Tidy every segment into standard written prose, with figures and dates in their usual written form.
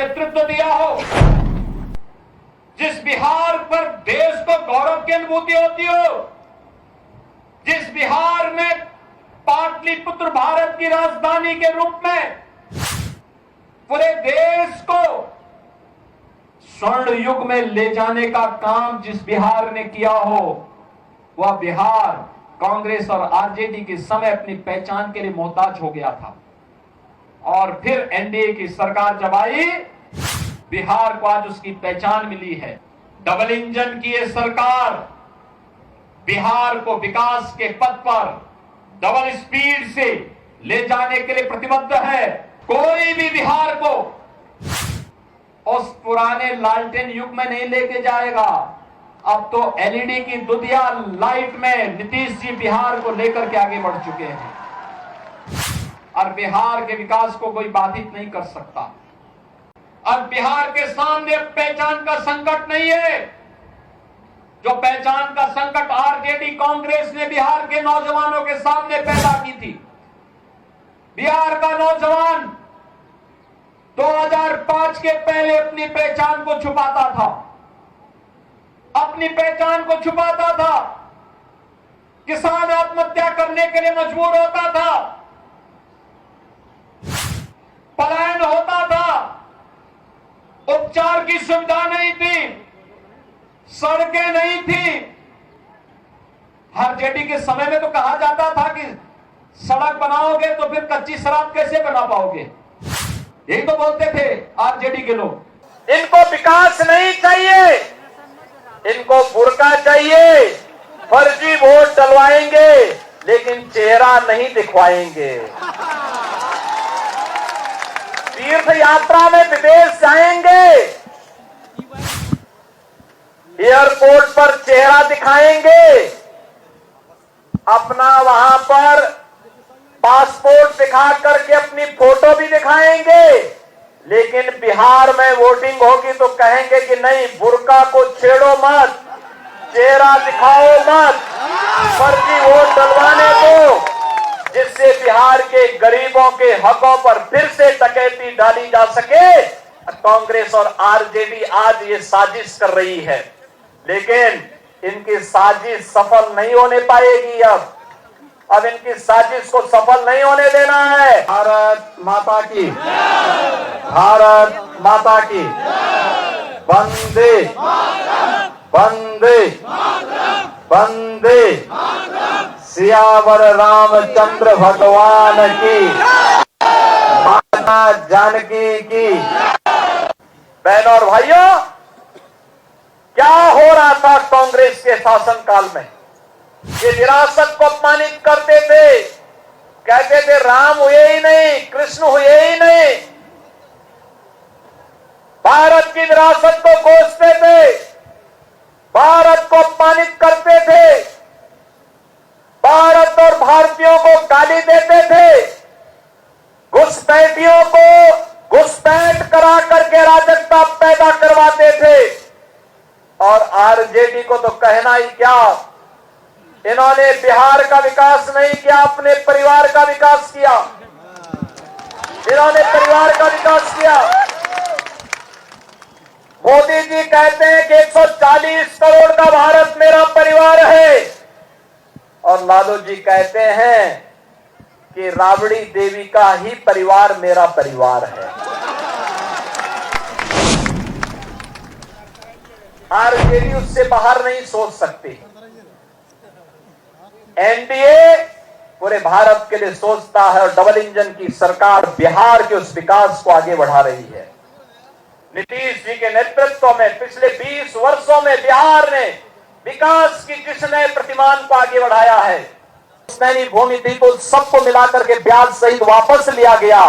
नेतृत्व दिया हो, जिस बिहार पर देश को गौरव की अनुभूति होती हो, जिस बिहार में पाटलिपुत्र भारत की राजधानी के रूप में पूरे देश को स्वर्ण युग में ले जाने का काम जिस बिहार ने किया हो, वह बिहार कांग्रेस और आरजेडी के समय अपनी पहचान के लिए मोहताज हो गया था। और फिर एनडीए की सरकार जब आई, बिहार को आज उसकी पहचान मिली है। डबल इंजन की यह सरकार बिहार को विकास के पथ पर डबल स्पीड से ले जाने के लिए प्रतिबद्ध है। कोई भी बिहार को उस पुराने लालटेन युग में नहीं लेके जाएगा। अब तो एलईडी की दुधिया लाइट में नीतीश जी बिहार को लेकर के आगे बढ़ चुके हैं और बिहार के विकास को कोई बाधित नहीं कर सकता। अब बिहार के सामने पहचान का संकट नहीं है। जो पहचान का संकट आरजेडी कांग्रेस ने बिहार के नौजवानों के सामने पैदा की थी। बिहार का नौजवान 2005 के पहले अपनी पहचान को छुपाता था, अपनी पहचान को छुपाता था। किसान आत्महत्या करने के लिए मजबूर होता था, पलायन होता था, उपचार की सुविधा नहीं थी, सड़कें नहीं थी। आरजेडी के समय में तो कहा जाता था कि सड़क बनाओगे तो फिर कच्ची शराब कैसे बना पाओगे, यही तो बोलते थे आरजेडी के लोग। इनको विकास नहीं चाहिए, इनको बुरका चाहिए। फर्जी वोट डलवाएंगे लेकिन चेहरा नहीं दिखवाएंगे। तीर्थ यात्रा में विदेश जाएंगे, एयरपोर्ट पर चेहरा दिखाएंगे, अपना वहां पर पासपोर्ट दिखा करके अपनी फोटो भी दिखाएंगे। लेकिन बिहार में वोटिंग होगी तो कहेंगे कि नहीं, बुर्का को छेड़ो मत, चेहरा दिखाओ मत, फर्जी वोट डलवाने दो, जिससे बिहार के गरीबों के हकों पर फिर से डकैती डाली जा सके। कांग्रेस और आरजेडी आज ये साजिश कर रही है, लेकिन इनकी साजिश सफल नहीं होने पाएगी। अब इनकी साजिश को सफल नहीं होने देना है। भारत माता की, भारत माता की, वंदे वंदे वंदे, सियावर रामचंद्र भगवान की, माता जानकी की। बहनों और भाइयों, क्या हो रहा था कांग्रेस के शासनकाल में? ये विरासत को अपमानित करते थे, कहते थे राम हुए ही नहीं, कृष्ण हुए ही नहीं, भारत की विरासत को कोसते थे, भारत को अपमानित करते थे, भारत और भारतीयों को गाली देते थे, घुसपैठियों को घुसपैठ करा करके अराजकता पैदा करवाते थे। और आरजेडी को तो कहना ही क्या, इन्होंने बिहार का विकास नहीं किया, अपने परिवार का विकास किया। इन्होंने परिवार का विकास किया। मोदी जी कहते हैं कि 140 करोड़ का भारत मेरा परिवार है, और लालू जी कहते हैं कि राबड़ी देवी का ही परिवार मेरा परिवार है। आरजेडी उससे बाहर नहीं सोच सकती। एनडीए पूरे भारत के लिए सोचता है, और डबल इंजन की सरकार बिहार के उस विकास को आगे बढ़ा रही है। नीतीश जी के नेतृत्व में पिछले 20 वर्षों में बिहार ने विकास की जिस नए प्रतिमान को आगे बढ़ाया है, उसने भूमि थी तो सबको मिलाकर के ब्याज सहित वापस लिया गया,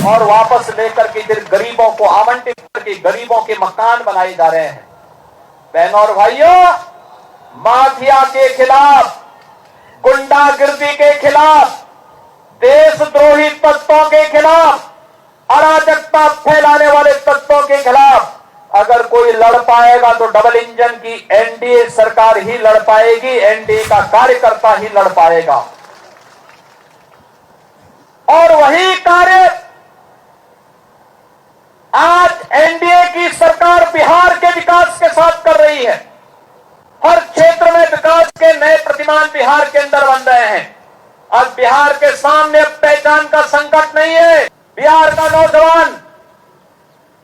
और वापस लेकर के फिर गरीबों को आवंटित करके गरीबों के मकान बनाए जा रहे हैं। बहनों और भाइयों, माफिया के खिलाफ, गुंडागिर्दी के खिलाफ, देशद्रोही तत्वों के खिलाफ, अराजकता फैलाने वाले तत्वों के खिलाफ अगर कोई लड़ पाएगा तो डबल इंजन की एनडीए सरकार ही लड़ पाएगी, एनडीए का कार्यकर्ता ही लड़ पाएगा। और वही कार्य आज एनडीए की सरकार बिहार के विकास के साथ कर रही है। हर क्षेत्र में विकास के नए प्रतिमान बिहार के अंदर बन रहे हैं। आज बिहार के सामने अब पहचान का संकट नहीं है। बिहार का नौजवान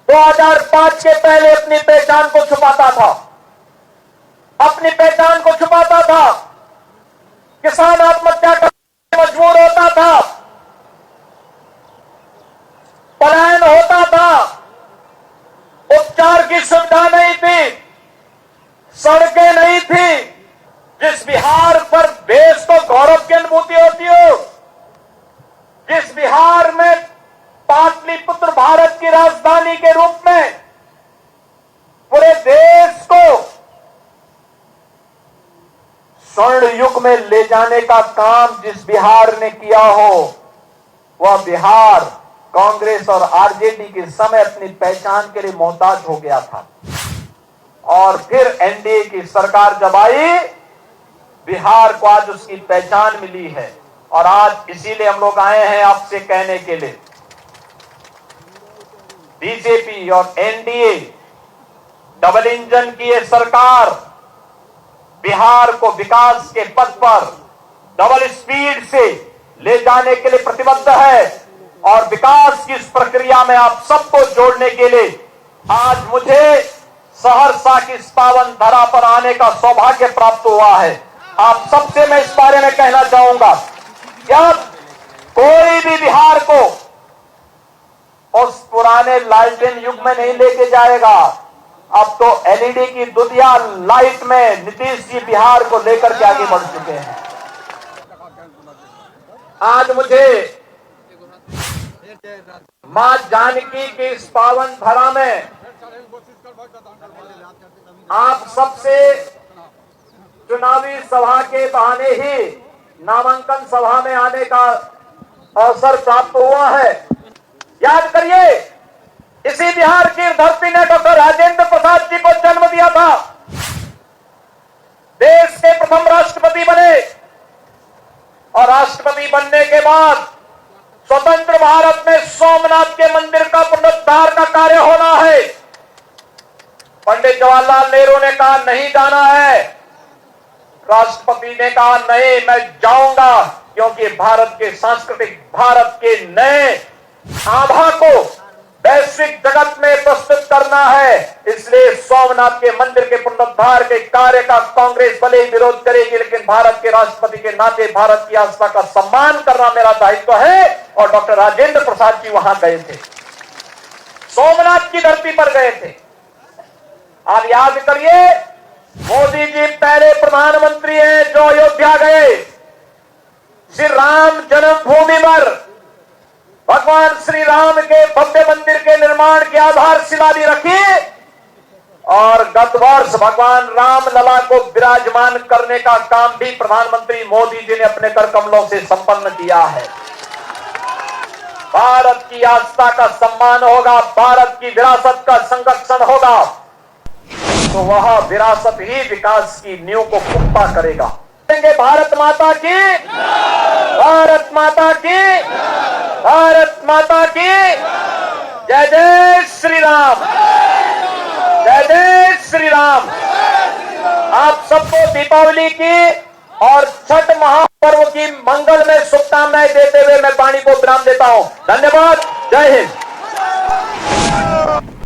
2005 के पहले अपनी पहचान को छुपाता था, अपनी पहचान को छुपाता था। किसान आत्महत्या करने मजबूर होता था, पलायन होता था, उपचार की सुविधा नहीं थी, सड़कें नहीं थी। जिस बिहार पर देश को गौरव की अनुभूति होती हो, जिस बिहार में पाटलिपुत्र भारत की राजधानी के रूप में पूरे देश को स्वर्ण युग में ले जाने का काम जिस बिहार ने किया हो, वह बिहार कांग्रेस और आरजेडी के समय अपनी पहचान के लिए मोहताज हो गया था। और फिर एनडीए की सरकार जब आई, बिहार को आज उसकी पहचान मिली है। और आज इसीलिए हम लोग आए हैं आपसे कहने के लिए, बीजेपी और एनडीए डबल इंजन की ये सरकार बिहार को विकास के पथ पर डबल स्पीड से ले जाने के लिए प्रतिबद्ध है। और विकास की इस प्रक्रिया में आप सबको जोड़ने के लिए आज मुझे सहरसा की इस पावन धरा पर आने का सौभाग्य प्राप्त हुआ है। आप सबसे मैं इस बारे में कहना चाहूंगा कि अब कोई भी बिहार को उस पुराने लालटेन युग में नहीं लेके जाएगा। अब तो एलईडी की दुनिया लाइट में नीतीश जी बिहार को लेकर के आगे बढ़ चुके हैं। आज मुझे मां जानकी की इस पावन धरा में आप सबसे चुनावी सभा के बहाने ही नामांकन सभा में आने का अवसर प्राप्त हुआ है। याद करिए, इसी बिहार की धरती ने डॉक्टर राजेंद्र प्रसाद जी को जन्म दिया था। देश के प्रथम राष्ट्रपति बने और राष्ट्रपति बनने के बाद स्वतंत्र भारत में सोमनाथ के मंदिर का पुनरुद्धार का कार्य होना है। पंडित जवाहरलाल नेहरू ने कहा नहीं जाना है, राष्ट्रपति ने कहा नहीं मैं जाऊंगा, क्योंकि भारत के सांस्कृतिक, भारत के नए आभा को वैश्विक जगत में प्रस्तुत करना है। इसलिए सोमनाथ के मंदिर के पुनरुद्धार के कार्य का कांग्रेस भले ही विरोध करेगी, लेकिन भारत के राष्ट्रपति के नाते भारत की आस्था का सम्मान करना मेरा दायित्व है। और डॉक्टर राजेंद्र प्रसाद जी वहां गए थे, सोमनाथ की धरती पर गए थे। आप याद करिए, मोदी जी पहले प्रधानमंत्री हैं जो अयोध्या गए, श्री राम जन्मभूमि पर भगवान श्री राम के भव्य मंदिर के निर्माण की आधारशिला भी रखी। और गत वर्ष भगवान राम लला को विराजमान करने का काम भी प्रधानमंत्री मोदी जी ने अपने कर कमलों से संपन्न किया है। भारत की आस्था का सम्मान होगा, भारत की विरासत का संरक्षण होगा, तो वह विरासत ही विकास की नींव को पुख्ता करेगा। भारत माता की, भारत माता की, भारत माता की जय जय श्री राम, जय जय श्री राम। आप सबको दीपावली की और छठ महापर्व की मंगल में शुभकामनाएं देते हुए मैं वाणी को विराम देता हूं। धन्यवाद, जय हिंद।